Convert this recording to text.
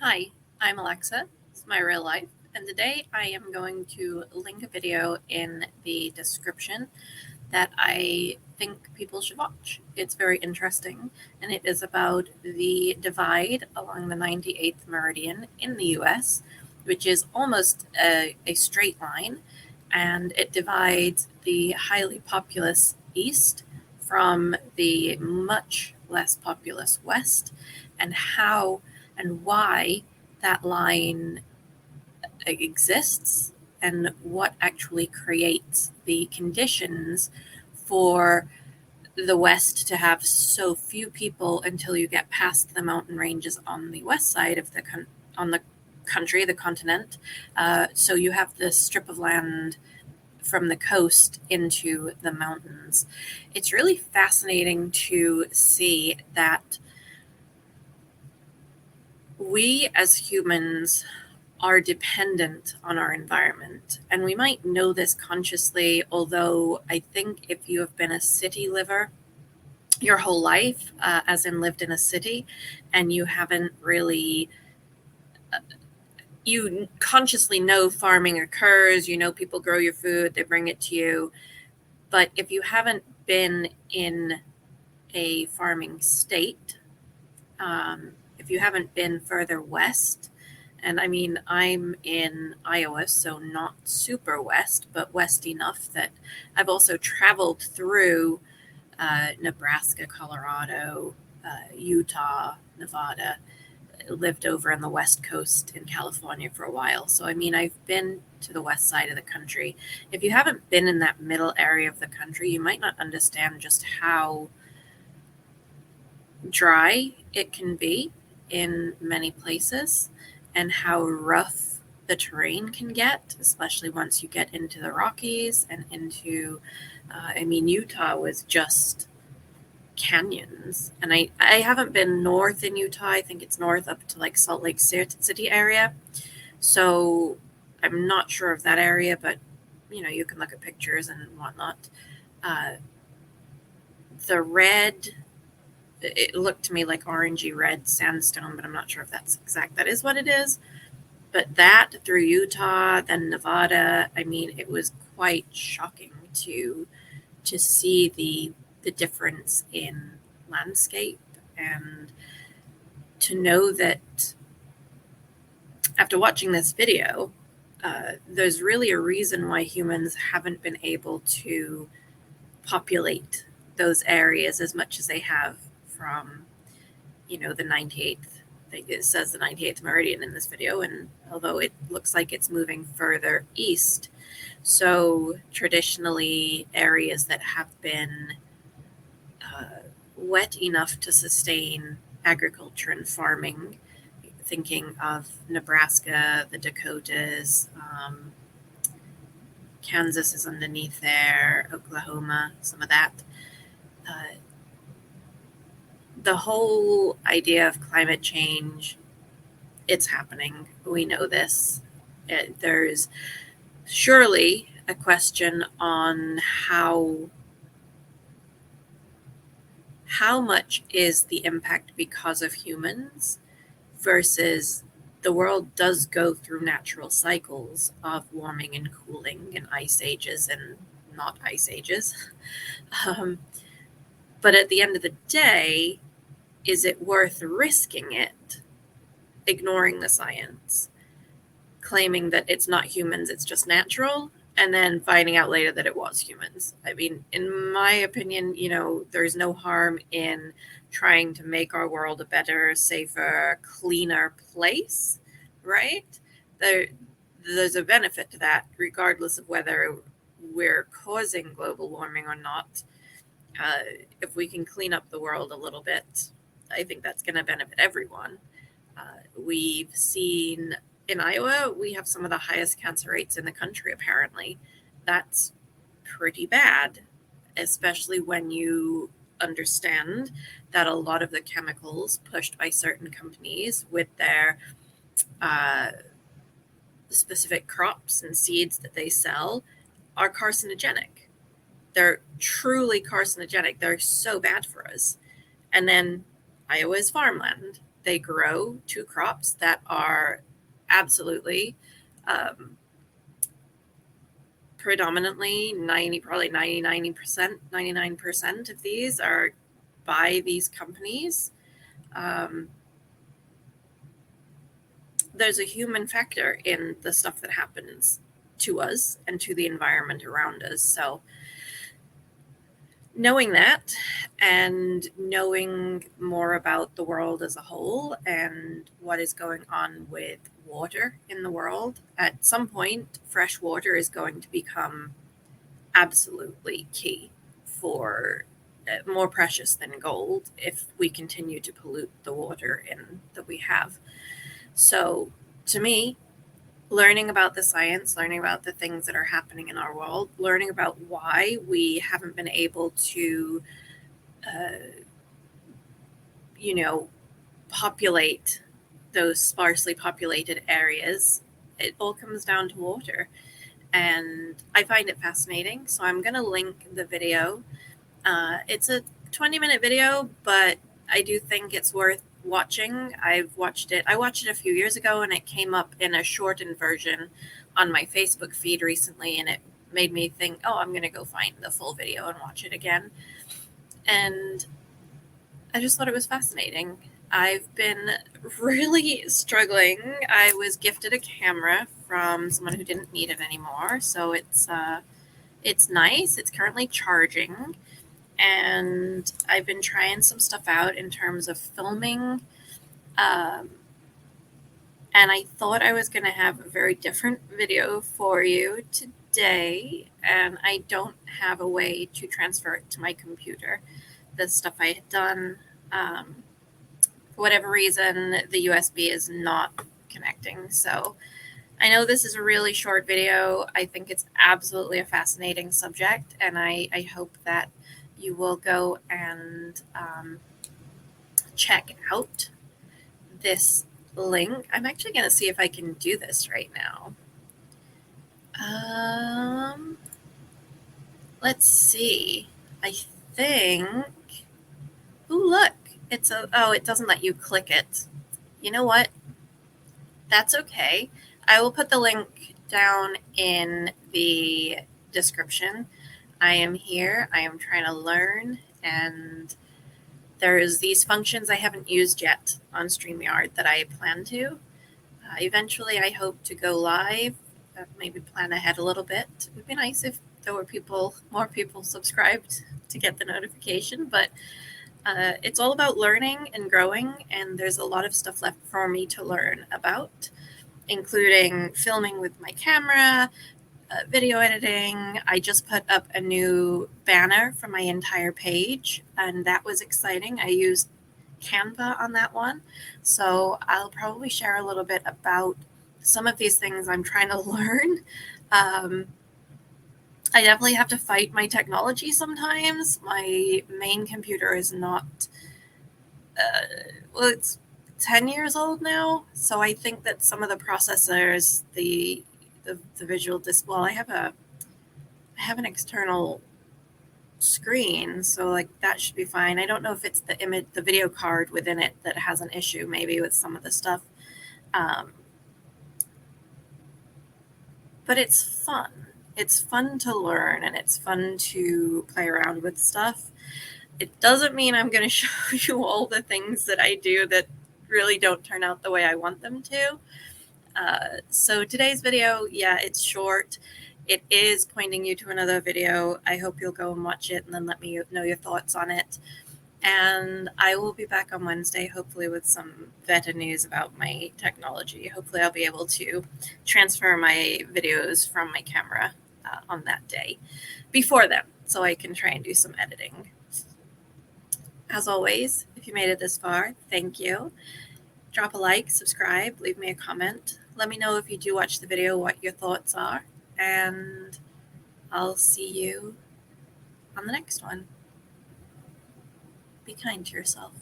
Hi, I'm Alexa. It's my real life, and today I am going to link a video in the description that I think people should watch. It's very interesting, and it is about the divide along the 98th meridian in the US, which is almost a straight line, and it divides the highly populous East from the much less populous West, and how and why that line exists and what actually creates the conditions for the West to have so few people until you get past the mountain ranges on the west side of the country, the continent. So you have this strip of land from the coast into the mountains. It's really fascinating to see that we as humans are dependent on our environment. And we might know this consciously, although I think if you have been a city liver your whole life, as in lived in a city, and you haven't really, you consciously know farming occurs, you know people grow your food, they bring it to you. But if you haven't been in a farming state, if you haven't been further west, and I mean, I'm in Iowa, so not super west, but west enough that I've also traveled through Nebraska, Colorado, Utah, Nevada, lived over on the West Coast in California for a while. So, I mean, I've been to the west side of the country. If you haven't been in that middle area of the country, you might not understand just how dry it can be in many places and how rough the terrain can get, especially once you get into the Rockies and into, Utah was just canyons. And I haven't been north in Utah. I think it's north up to like Salt Lake City area. So I'm not sure of that area, but you can look at pictures and whatnot. The red, it looked to me like orangey red sandstone, but I'm not sure if that's exact. That is what it is. But that through Utah, then Nevada, I mean, it was quite shocking to see the difference in landscape, and to know that after watching this video, there's really a reason why humans haven't been able to populate those areas as much as they have from, the 98th. It says the 98th meridian in this video, and although it looks like it's moving further east, so traditionally areas that have been wet enough to sustain agriculture and farming, thinking of Nebraska, the Dakotas, Kansas is underneath there, Oklahoma, some of that. The whole idea of climate change, it's happening. We know this. There's surely a question on how much is the impact because of humans versus the world does go through natural cycles of warming and cooling and ice ages and not ice ages. But at the end of the day, is it worth risking it, ignoring the science, claiming that it's not humans, it's just natural, and then finding out later that it was humans? I mean, in my opinion, there's no harm in trying to make our world a better, safer, cleaner place, right? There's a benefit to that, regardless of whether we're causing global warming or not. If we can clean up the world a little bit, I think that's going to benefit everyone. We've seen in Iowa, we have some of the highest cancer rates in the country, apparently. That's pretty bad, especially when you understand that a lot of the chemicals pushed by certain companies with their specific crops and seeds that they sell are carcinogenic. They're truly carcinogenic. They're so bad for us. And then Iowa is farmland. they grow two crops that are absolutely predominantly 99% of these are by these companies. There's a human factor in the stuff that happens to us and to the environment around us. So knowing that and knowing more about the world as a whole and what is going on with water in the world, at some point, fresh water is going to become absolutely key for more precious than gold if we continue to pollute the water that we have. So to me, learning about the science, learning about the things that are happening in our world, learning about why we haven't been able to, populate those sparsely populated areas, it all comes down to water. And I find it fascinating. So I'm going to link the video. It's a 20-minute video, but I do think it's worth watching. I watched it a few years ago, and it came up in a shortened version on my Facebook feed recently, and it made me think, oh, I'm going to go find the full video and watch it again. And I just thought it was fascinating. I've been really struggling. I was gifted a camera from someone who didn't need it anymore, so it's nice. It's currently charging, and I've been trying some stuff out in terms of filming. And I thought I was going to have a very different video for you today, and I don't have a way to transfer it to my computer. The stuff I had done, for whatever reason, the USB is not connecting. So I know this is a really short video. I think it's absolutely a fascinating subject, and I hope that you will go and check out this link. I'm actually going to see if I can do this right now. Let's see. I think. Ooh, look. It doesn't let you click it. You know what? That's okay. I will put the link down in the description. I am here. I am trying to learn, and there's these functions I haven't used yet on StreamYard that I plan to. Eventually, I hope to go live. Maybe plan ahead a little bit. It would be nice if there were more people subscribed to get the notification, but it's all about learning and growing, and there's a lot of stuff left for me to learn about, including filming with my camera, video editing. I just put up a new banner for my entire page, and that was exciting. I used Canva on that one, so I'll probably share a little bit about some of these things I'm trying to learn. I definitely have to fight my technology sometimes. My main computer is not, it's 10 years old now. So I think that some of the processors, the visual display, well, I have an external screen, so like that should be fine. I don't know if it's the video card within it that has an issue, maybe with some of the stuff. But it's fun. It's fun to learn, and it's fun to play around with stuff. It doesn't mean I'm going to show you all the things that I do that really don't turn out the way I want them to. So today's video, yeah, it's short. It is pointing you to another video. I hope you'll go and watch it and then let me know your thoughts on it. And I will be back on Wednesday, hopefully with some better news about my technology. Hopefully I'll be able to transfer my videos from my camera on that day before then, so I can try and do some editing. As always, if you made it this far, thank you. Drop a like, subscribe, leave me a comment. Let me know if you do watch the video what your thoughts are, and I'll see you on the next one. Be kind to yourself.